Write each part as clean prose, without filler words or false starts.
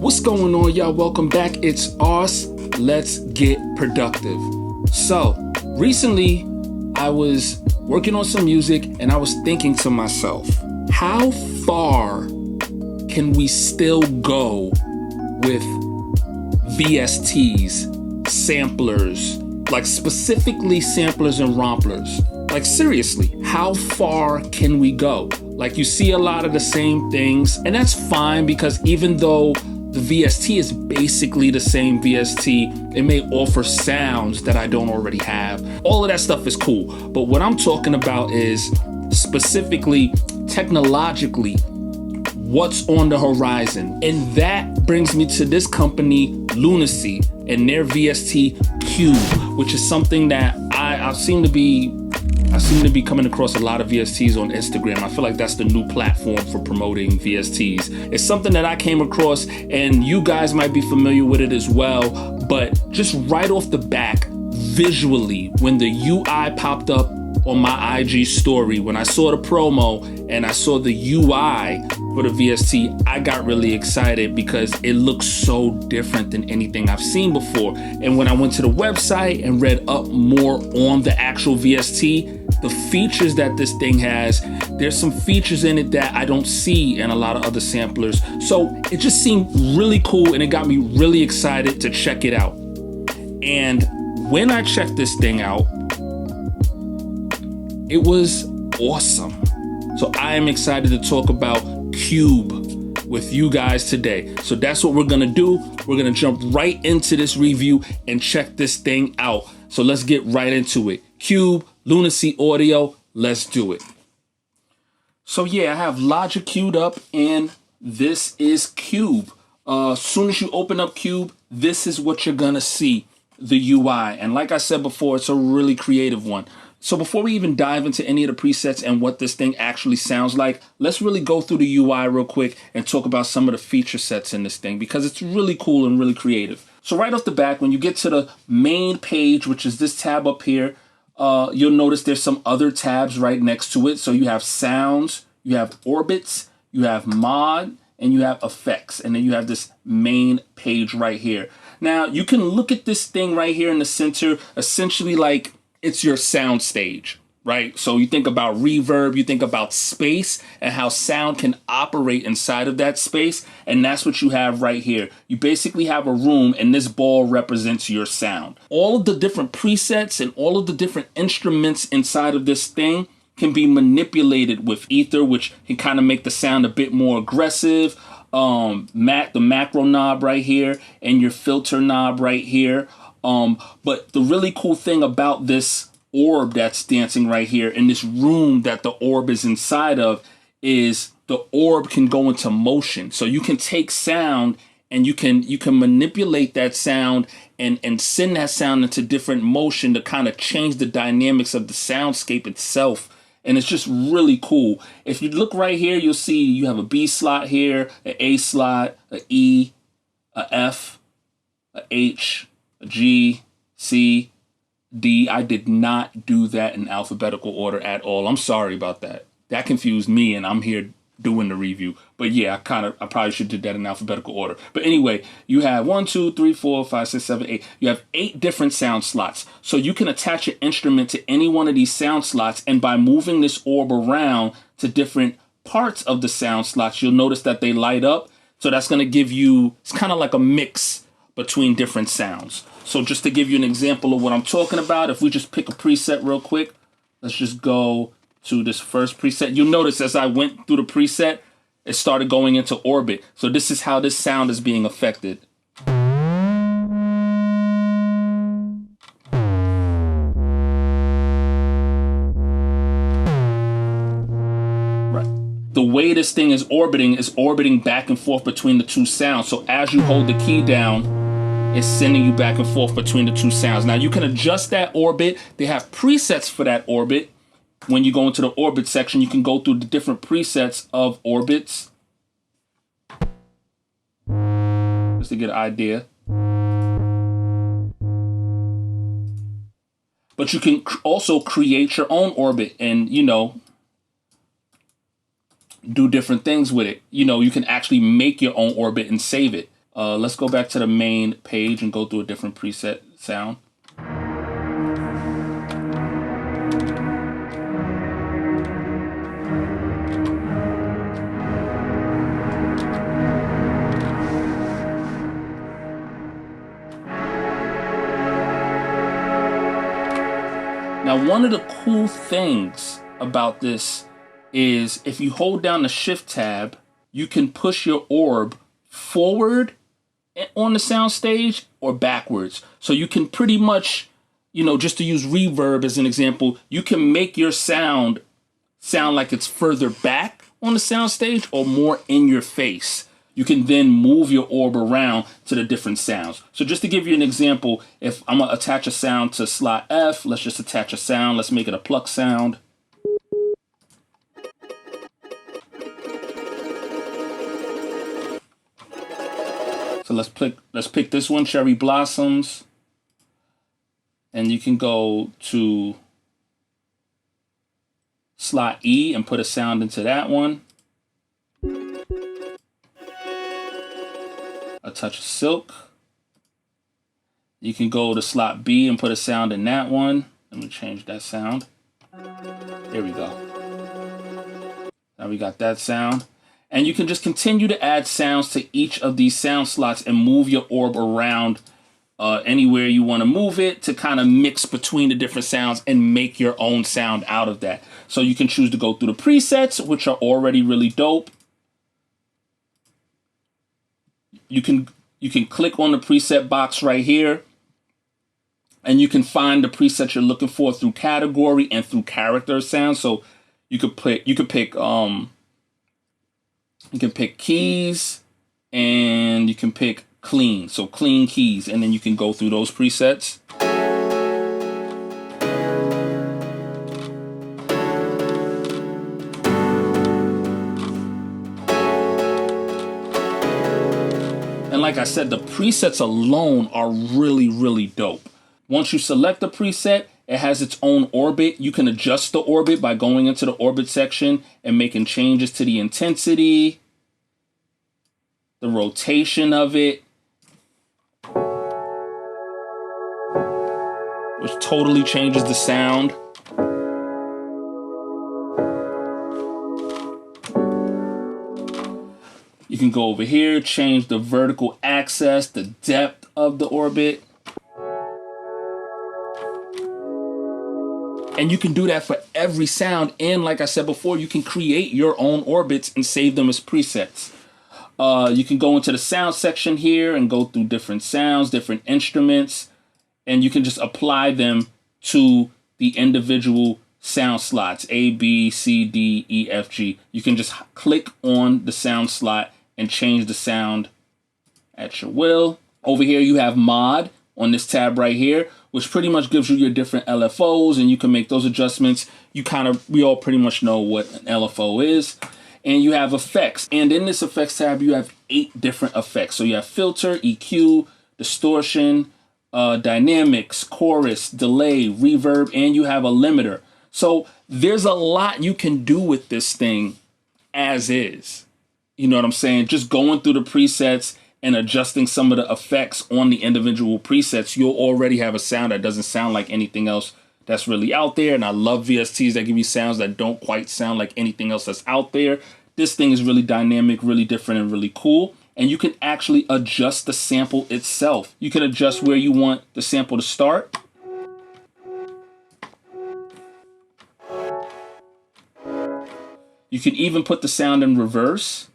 What's going on, y'all? Welcome back. It's Ars. Let's get productive. So, recently I was working on some music and I was thinking to myself, how far can we still go with VSTs, samplers, like specifically samplers and romplers? Like seriously, how far can we go? Like you see a lot of the same things, and that's fine because even though the VST is basically the same VST, it may offer sounds that I don't already have. All of that stuff is cool. But what I'm talking about is specifically technologically, what's on the horizon. And that brings me to this company, Lunacy, and their VST Cube, which is something that I seem to be coming across a lot of VSTs on Instagram. I feel like that's the new platform for promoting VSTs. It's something that I came across and you guys might be familiar with it as well, but just right off the back, visually, when the UI popped up on my IG story, when I saw the promo and I saw the UI for the VST, I got really excited because it looks so different than anything I've seen before. And when I went to the website and read up more on the actual VST, the features that this thing has, there's some features in it that I don't see in a lot of other samplers. So it just seemed really cool and it got me really excited to check it out. And when I checked this thing out, it was awesome. So I am excited to talk about Cube with you guys today. So that's what we're gonna do. We're gonna jump right into this review and check this thing out. So let's get right into it. Cube, Lunacy Audio, let's do it. So yeah, I have Logic queued up and this is Cube. As soon as you open up Cube, this is what you're gonna see, the UI. And like I said before, it's a really creative one. So before we even dive into any of the presets and what this thing actually sounds like, let's really go through the UI real quick and talk about some of the feature sets in this thing because it's really cool and really creative. So right off the back, when you get to the main page, which is this tab up here, you'll notice there's some other tabs right next to it. So you have sounds, you have orbits, you have mod, and you have effects. And then you have this main page right here. Now you can look at this thing right here in the center, essentially like it's your sound stage, right? So you think about reverb, you think about space and how sound can operate inside of that space. And that's what you have right here. You basically have a room and this ball represents your sound. All of the different presets and all of the different instruments inside of this thing can be manipulated with ether, which can kind of make the sound a bit more aggressive. The macro knob right here and your filter knob right here. But the really cool thing about this orb that's dancing right here in this room that the orb is inside of is the orb can go into motion. So you can take sound and you can manipulate that sound and send that sound into different motion to kind of change the dynamics of the soundscape itself. And it's just really cool. If you look right here, you'll see you have a B slot here, an A slot, an E, a F, a H, a G, C, D. I did not do that in alphabetical order at all. I'm sorry about that. That confused me and I'm here doing the review. But yeah, I probably should have did that in alphabetical order. But anyway, you have 1, 2, 3, 4, 5, 6, 7, 8. You have 8 different sound slots. So you can attach an instrument to any one of these sound slots. And by moving this orb around to different parts of the sound slots, you'll notice that they light up. So that's going to give you, it's kind of like a mix between different sounds. So just to give you an example of what I'm talking about, if we just pick a preset real quick, let's just go to this first preset. You'll notice as I went through the preset, it started going into orbit. So this is how this sound is being affected. The way this thing is orbiting back and forth between the two sounds. So as you hold the key down, it's sending you back and forth between the two sounds. Now you can adjust that orbit. They have presets for that orbit. When you go into the orbit section, you can go through the different presets of orbits. Just to get an idea. But you can also create your own orbit and, you know, do different things with it. You know, you can actually make your own orbit and save it. Let's go back to the main page and go through a different preset sound. Now, one of the cool things about this is if you hold down the Shift tab, you can push your orb forward on the sound stage or backwards. So you can pretty much, you know, just to use reverb as an example, you can make your sound like it's further back on the sound stage or more in your face. You can then move your orb around to the different sounds. So just to give you an example, if I'm gonna attach a sound to slot F, let's just attach a sound. Let's make it a pluck sound. So let's pick this one, Cherry Blossoms. And you can go to slot E and put a sound into that one. A touch of Silk. You can go to slot B and put a sound in that one. Let me change that sound. There we go. Now we got that sound. And you can just continue to add sounds to each of these sound slots and move your orb around anywhere you want to move it to kind of mix between the different sounds and make your own sound out of that. So you can choose to go through the presets, which are already really dope. You can click on the preset box right here, and you can find the preset you're looking for through category and through character sound. So you could pick keys, and you can pick clean. So clean keys, and then you can go through those presets. And like I said, the presets alone are really, really dope. Once you select the preset, it has its own orbit. You can adjust the orbit by going into the orbit section and making changes to the intensity, the rotation of it, which totally changes the sound. You can go over here, change the vertical axis, the depth of the orbit. And you can do that for every sound. And like I said before, you can create your own orbits and save them as presets. You can go into the sound section here and go through different sounds, different instruments, and you can just apply them to the individual sound slots, A, B, C, D, E, F, G. You can just click on the sound slot and change the sound at your will. Over here you have mod on this tab right here, which pretty much gives you your different LFOs, and you can make those adjustments. We all pretty much know what an LFO is. And you have effects, and in this effects tab you have 8 different effects. So you have filter, EQ, distortion, dynamics, chorus, delay, reverb, and you have a limiter. So there's a lot you can do with this thing as is. You know what I'm saying? Just going through the presets and adjusting some of the effects on the individual presets, you'll already have a sound that doesn't sound like anything else that's really out there. And I love VSTs that give you sounds that don't quite sound like anything else that's out there. This thing is really dynamic, really different, and really cool. And you can actually adjust the sample itself. You can adjust where you want the sample to start. You can even put the sound in reverse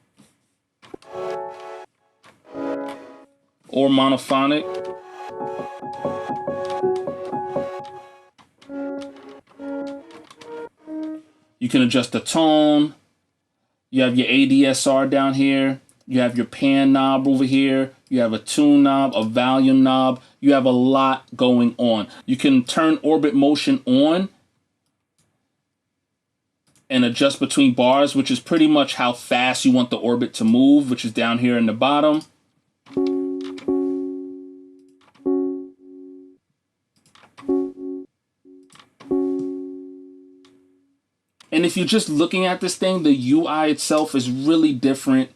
or monophonic. You can adjust the tone. You have your ADSR down here. You have your pan knob over here. You have a tune knob, a volume knob. You have a lot going on. You can turn orbit motion on and adjust between bars, which is pretty much how fast you want the orbit to move, which is down here in the bottom. And if you're just looking at this thing, the UI itself is really different,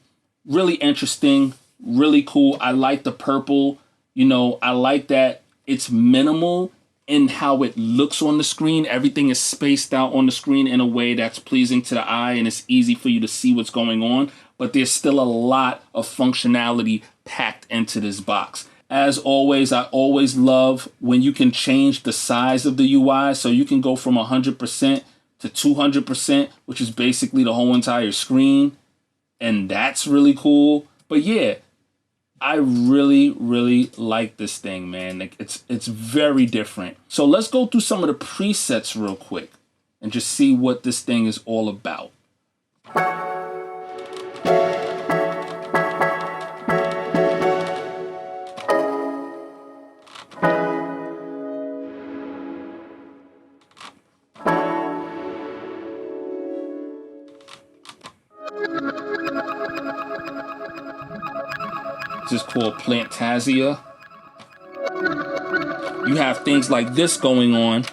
really interesting, really cool. I like the purple. You know, I like that it's minimal in how it looks on the screen. Everything is spaced out on the screen in a way that's pleasing to the eye and it's easy for you to see what's going on. But there's still a lot of functionality packed into this box. As always, I always love when you can change the size of the UI. So you can go from 100% to 200%, which is basically the whole entire screen. And that's really cool. But yeah, I really, really like this thing, man. Like it's very different. So let's go through some of the presets real quick and just see what this thing is all about. This is called Plantasia. You have things like this going on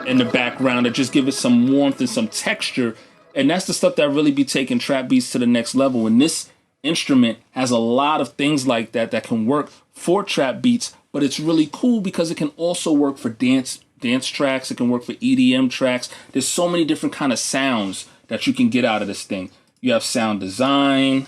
in the background that just give it some warmth and some texture. And that's the stuff that really be taking trap beats to the next level. And this instrument has a lot of things like that that can work for trap beats, but it's really cool because it can also work for dance tracks. It can work for EDM tracks. There's so many different kind of sounds that you can get out of this thing. You have sound design.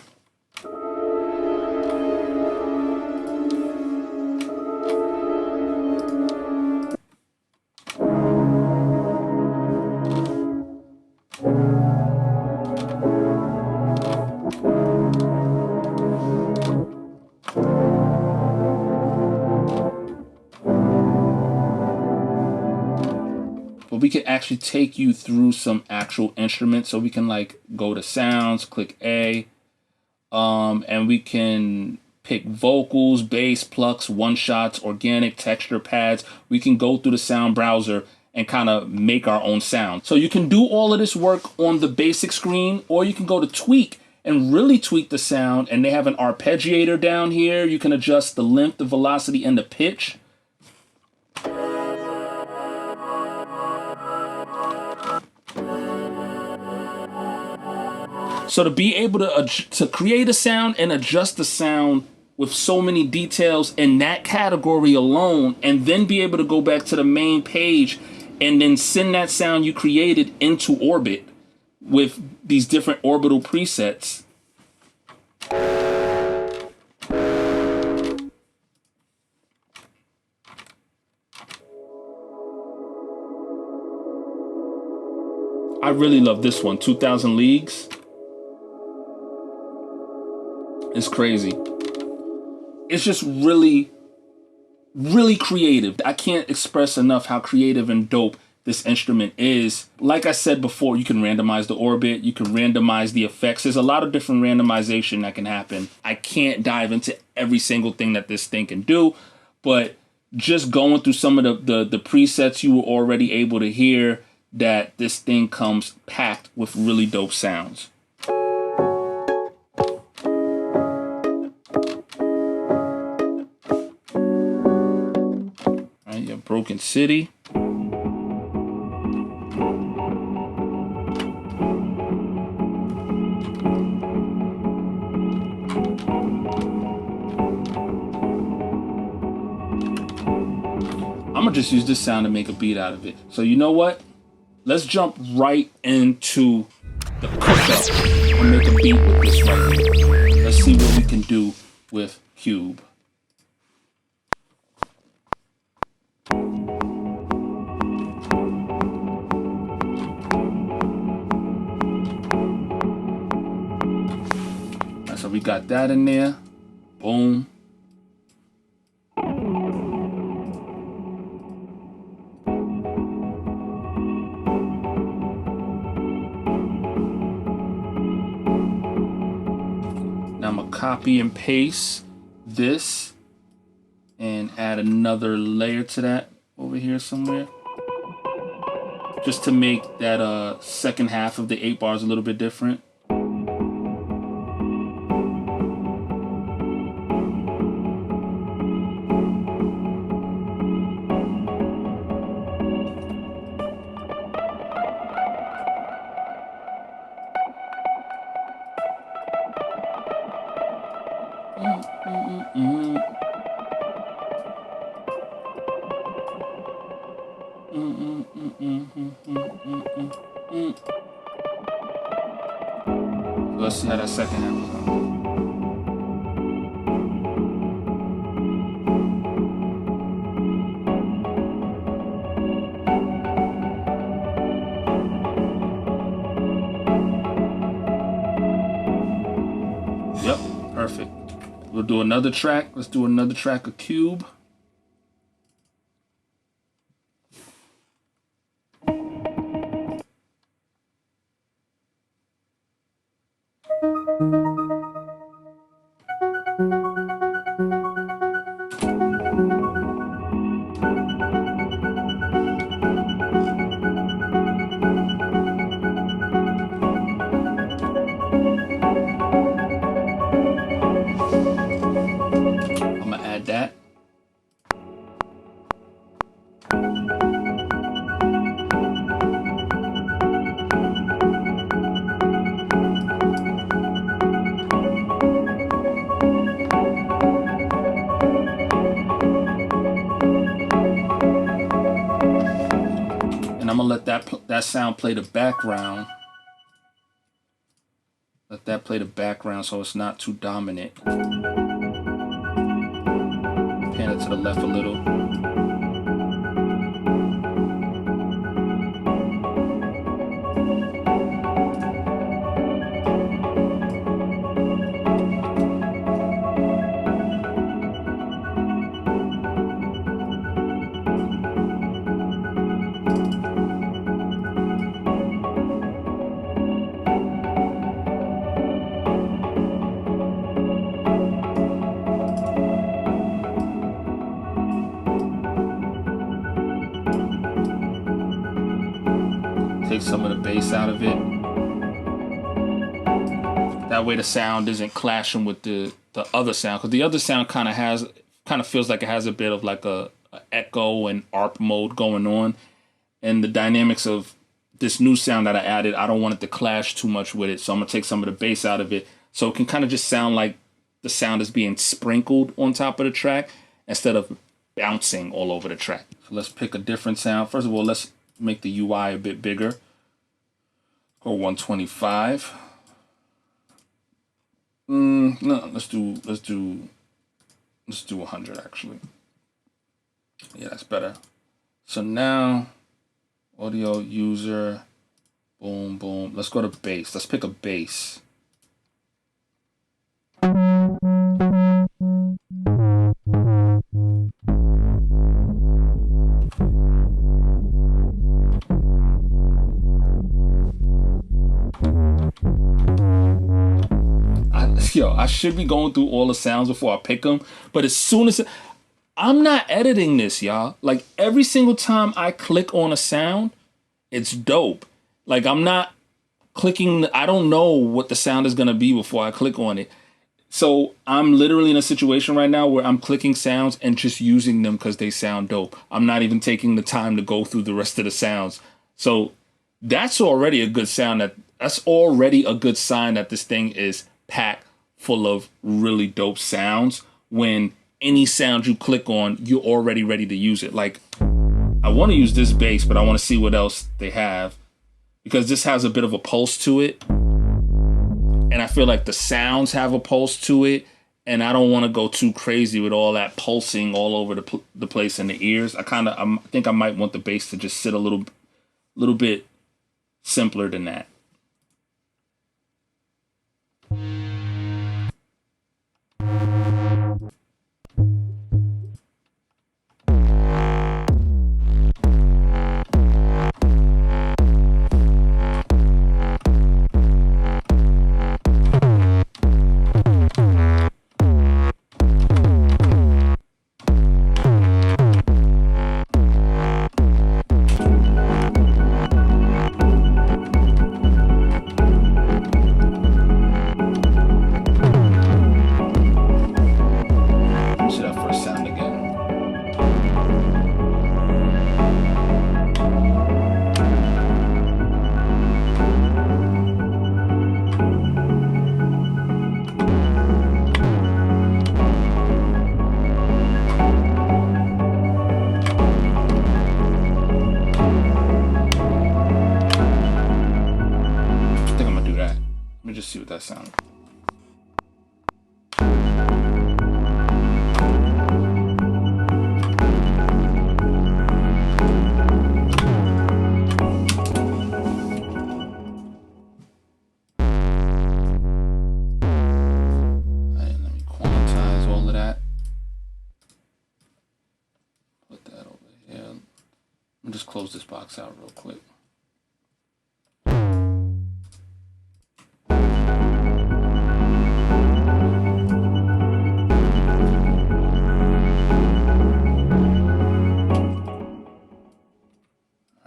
But we can actually take you through some actual instruments. So we can like go to sounds, click A, and we can pick vocals, bass, plucks, one-shots, organic, texture pads. We can go through the sound browser and kind of make our own sound. So you can do all of this work on the basic screen, or you can go to tweak and really tweak the sound. And they have an arpeggiator down here. You can adjust the length, the velocity, and the pitch. So to be able to create a sound and adjust the sound with so many details in that category alone, and then be able to go back to the main page and then send that sound you created into orbit with these different orbital presets. I really love this one, 2000 Leagues. It's crazy. It's just really, really creative. I can't express enough how creative and dope this instrument is. Like I said before, you can randomize the orbit, you can randomize the effects. There's a lot of different randomization that can happen. I can't dive into every single thing that this thing can do, but just going through some of the presets, you were already able to hear that this thing comes packed with really dope sounds. Broken City. I'm gonna just use this sound to make a beat out of it. So you know what? Let's jump right into the cookup and make a beat with this right here. Let's see what we can do with Cube. So we got that in there. Boom. Now I'm gonna copy and paste this and add another layer to that over here somewhere, just to make that second half of the 8 bars a little bit different. Let's see how that second half is. Yep, perfect. We'll do another track. Let's do another track of Cube. I'm gonna add that. And I'm gonna let that sound play the background. Let that play the background so it's not too dominant. Pan it to the left a little. Take some of the bass out of it. That way the sound isn't clashing with the other sound, because the other sound kind of feels like it has a bit of like a echo and ARP mode going on, and the dynamics of this new sound that I added, I don't want it to clash too much with it, so I'm gonna take some of the bass out of it so it can kind of just sound like the sound is being sprinkled on top of the track instead of bouncing all over the track. So let's pick a different sound. First of all, let's make the UI a bit bigger. Go 125. No, let's do 100 actually. Yeah, that's better. So now, audio user, boom, boom. Let's go to bass. Let's pick a bass. I should be going through all the sounds before I pick them, but as soon as I'm not editing this, y'all. Like every single time I click on a sound, it's dope. Like I'm not clicking, I don't know what the sound is gonna be before I click on it. So I'm literally in a situation right now where I'm clicking sounds and just using them because they sound dope. I'm not even taking the time to go through the rest of the sounds. So that's already a good sound. That's already a good sign that this thing is packed full of really dope sounds. When any sound you click on, you're already ready to use it. Like I want to use this bass, but I want to see what else they have, because this has a bit of a pulse to it. And I feel like the sounds have a pulse to it. And I don't want to go too crazy with all that pulsing all over the place in the ears. I think I might want the bass to just sit a little bit simpler than that. me just see what that sounds. Just close this box out real quick.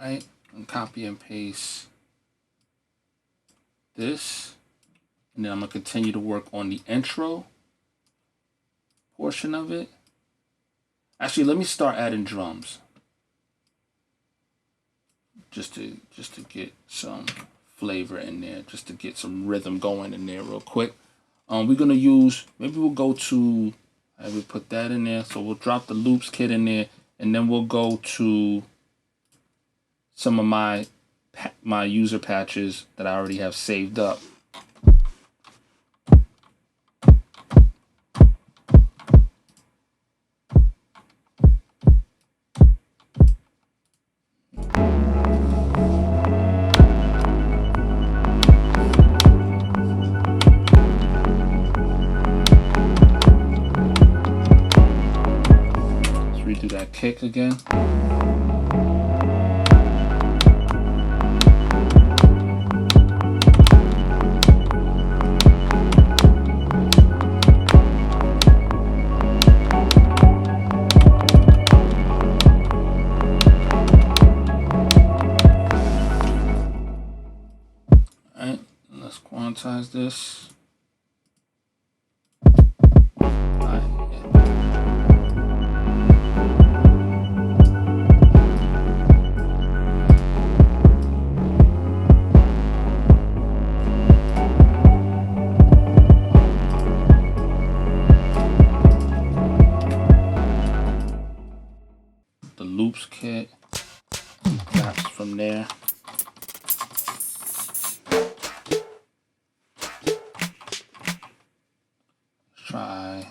Alright, and copy and paste this. And then I'm going to continue to work on the intro portion of it. Actually, let me start adding drums. Just to get some flavor in there, just to get some rhythm going in there real quick. We're gonna use, maybe we'll go to, we put that in there. So we'll drop the loops kit in there, and then we'll go to some of my user patches that I already have saved up. Do that kick again. All right, let's quantize this. Loops kit, perhaps from there. Let's try.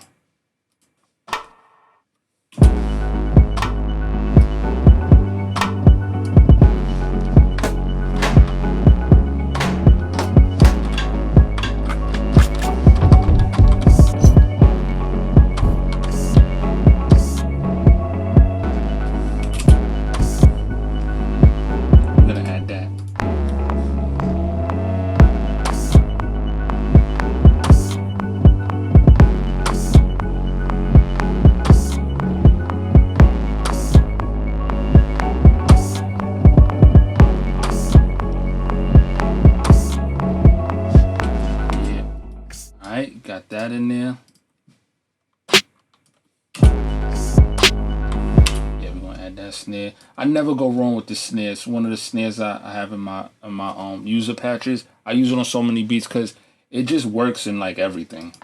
Got that in there. Yeah, we're gonna add that snare. I never go wrong with this snare. It's one of the snares I have in my user patches. I use it on so many beats because it just works in like everything.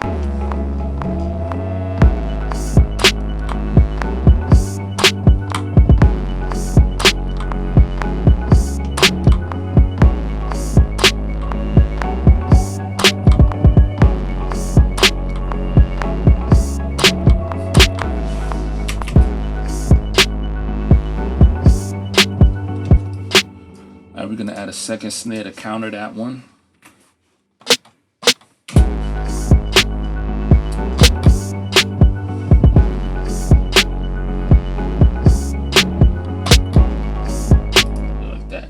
We're going to add a second snare to counter that one. Like that.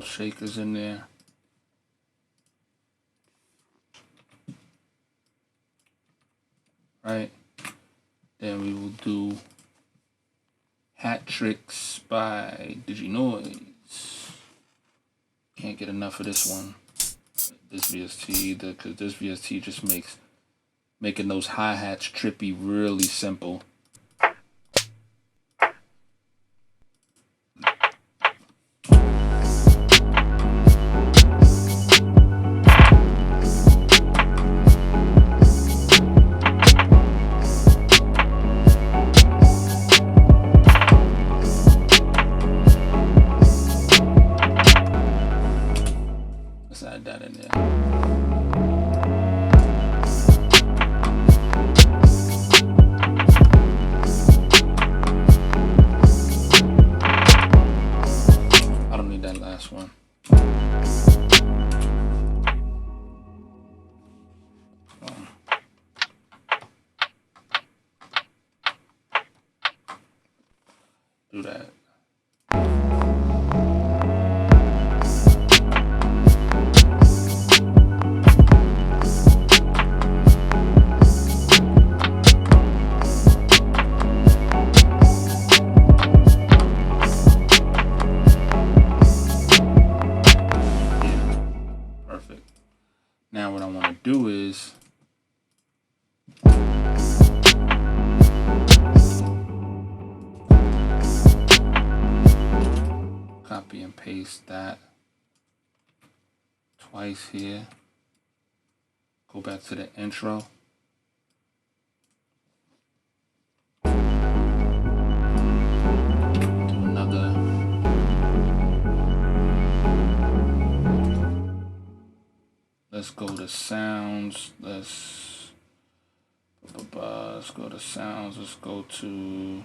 Shakers in there. Right. Then we will do Hat Tricks by Digi Noise. Can't get enough of this one. This VST either, because this VST just makes making those hi-hats trippy really simple. Let's add that in there. One. Do that. Now what I want to do is copy and paste that twice here. Go back to the intro. Do another. Let's go to sounds. Let's go to sounds. Let's go to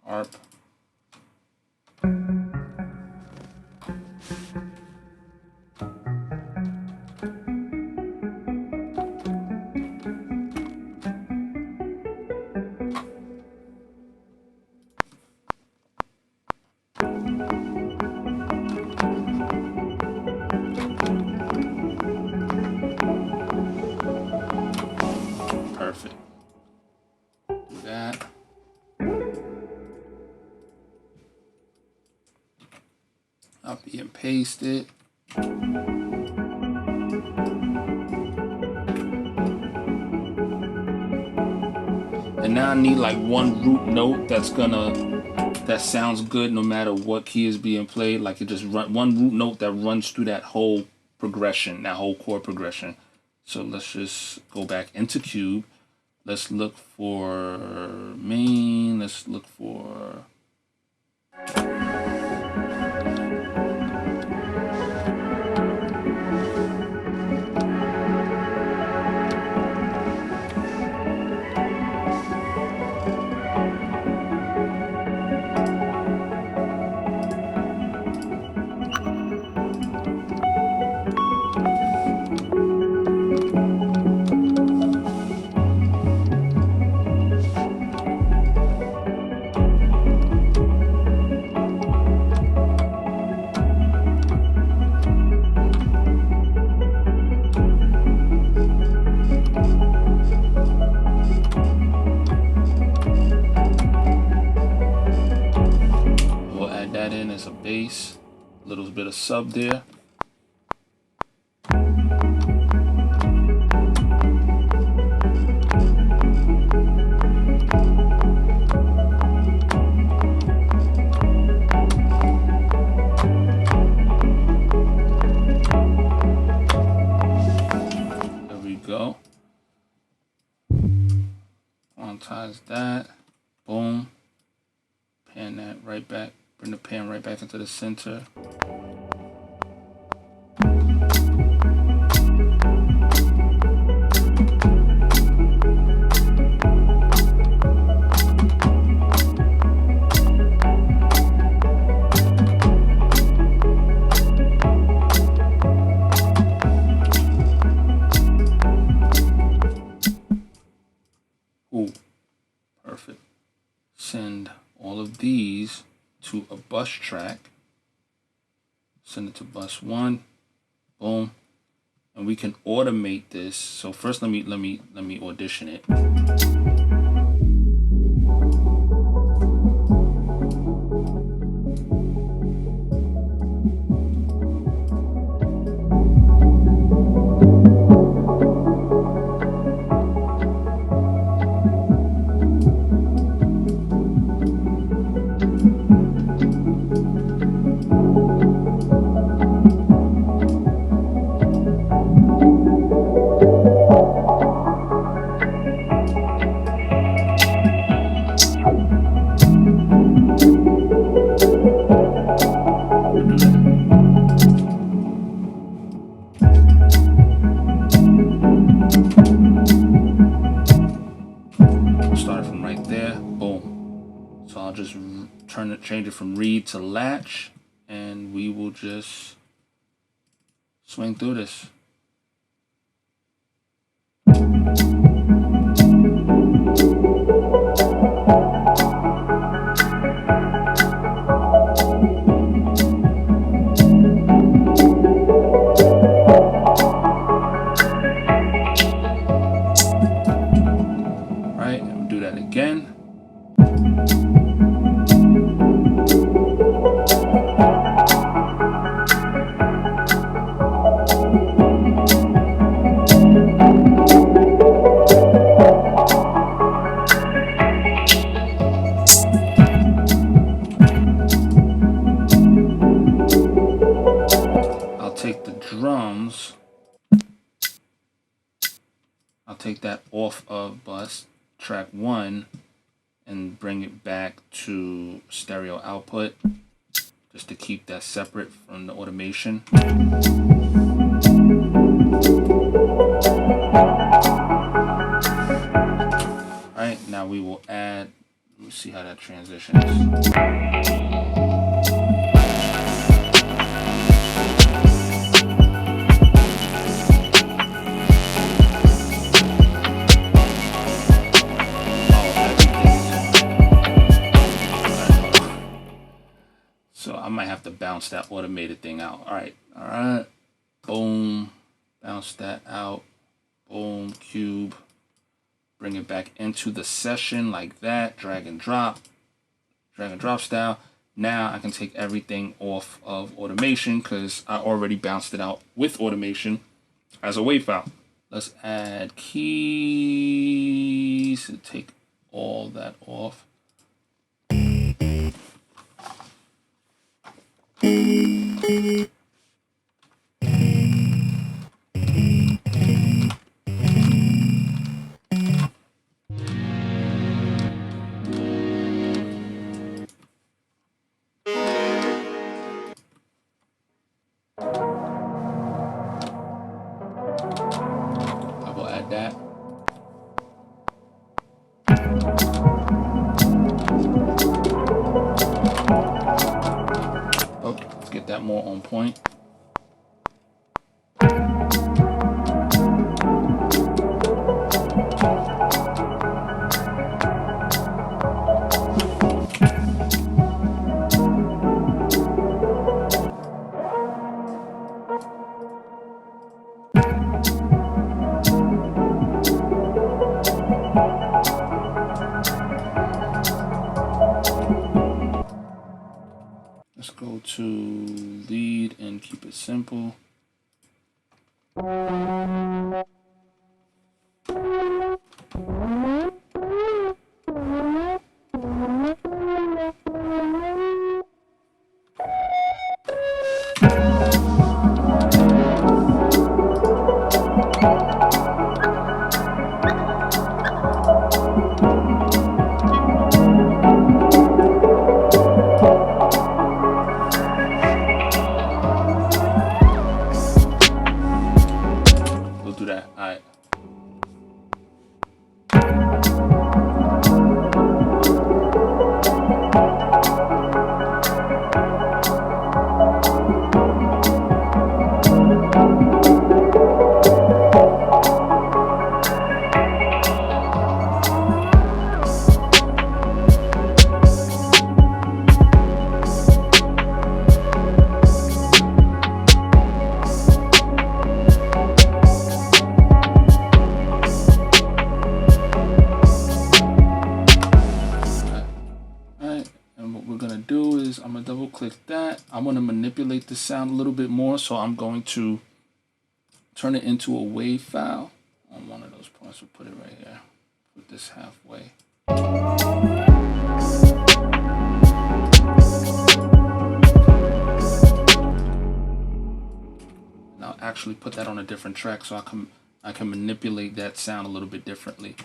ARP. Perfect. Do that. Copy and paste it. And now I need like one root note that sounds good no matter what key is being played. Like it just one root note that runs through that whole progression, that whole chord progression. So let's just go back into Cube. Let's look for main. Let's look for as a bass, a little bit of sub there. There we go. Quantize that. Boom. Pan that right back. Bring the pan right back into the center. Ooh, perfect. Send all of these to a bus track. Send it to bus 1. Boom. And we can automate this. So first let me audition it. Start from right there. Boom. So I'll just change it from reed to latch, and we will just swing through this. Right, and we'll do that again. I'll take that off of bus track 1 and bring it back to stereo output just to keep that separate from the automation. Alright, now we will add, let me see how that transitions. So I might have to bounce that automated thing out. All right, boom, bounce that out, boom, cube, bring it back into the session like that, drag and drop style. Now I can take everything off of automation because I already bounced it out with automation as a WAV file. Let's add keys and take all that off. I will add that. Oh, let's get that more on point. Let's go to lead and keep it simple. I'm gonna double click that. I want to manipulate the sound a little bit more, so I'm going to turn it into a WAV file on one of those points. We'll put it right here. Put this halfway. Now actually put that on a different track so I can manipulate that sound a little bit differently.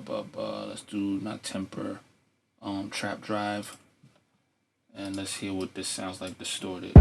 Let's do not temper, trap drive, and let's hear what this sounds like distorted.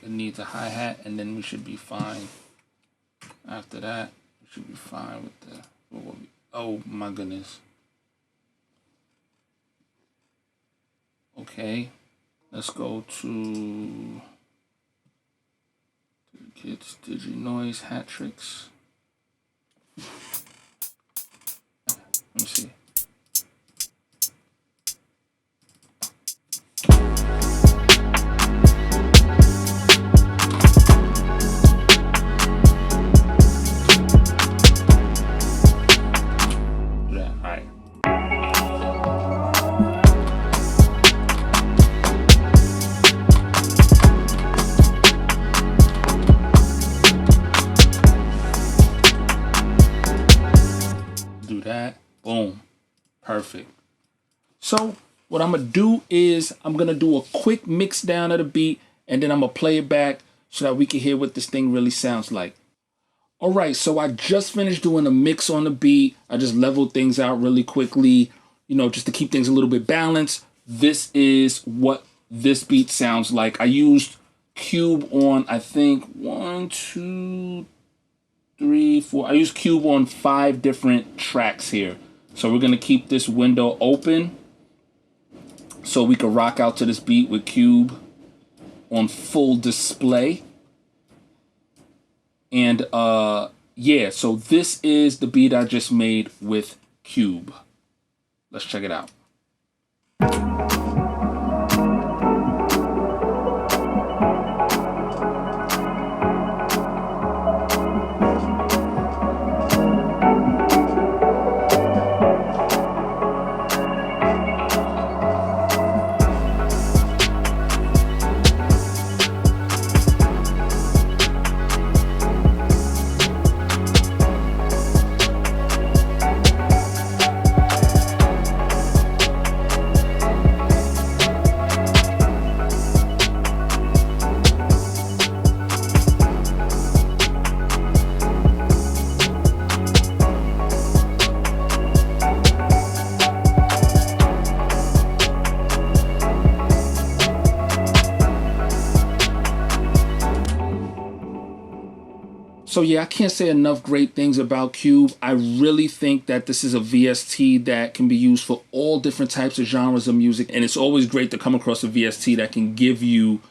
Needs a hi-hat, and then we should be fine. After that, we should be fine with the, oh my goodness. Okay, let's go to the kids Digi noise hat tricks. Let me see. That, boom, perfect. So what I'm gonna do is I'm gonna do a quick mix down of the beat, and then I'm gonna play it back so that we can hear what this thing really sounds like. All right, so I just finished doing a mix on the beat. I just leveled things out really quickly, you know, just to keep things a little bit balanced. This is what this beat sounds like. I used Cube on, I think, 1, 2, 3, 4. I use Cube on 5 different tracks here. So we're gonna keep this window open so we can rock out to this beat with Cube on full display. And yeah, so this is the beat I just made with Cube. Let's check it out. So yeah, I can't say enough great things about Cube. I really think that this is a VST that can be used for all different types of genres of music. And it's always great to come across a VST that can give you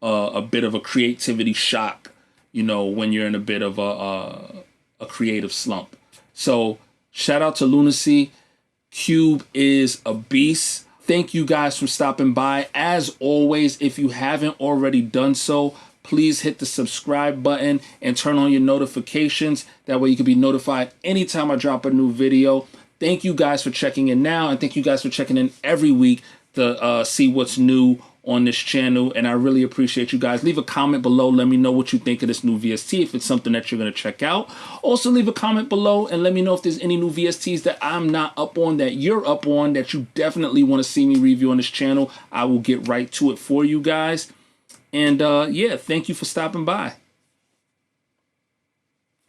a bit of a creativity shock, you know, when you're in a bit of a creative slump. So shout out to Lunacy. Cube is a beast. Thank you guys for stopping by. As always, if you haven't already done so, please hit the subscribe button and turn on your notifications. That way you can be notified anytime I drop a new video. Thank you guys for checking in now, and thank you guys for checking in every week to see what's new on this channel. And I really appreciate you guys. Leave a comment below. Let me know what you think of this new VST, if it's something that you're going to check out. Also leave a comment below and let me know if there's any new VSTs that I'm not up on, that you're up on, that you definitely want to see me review on this channel. I will get right to it for you guys. And yeah, thank you for stopping by.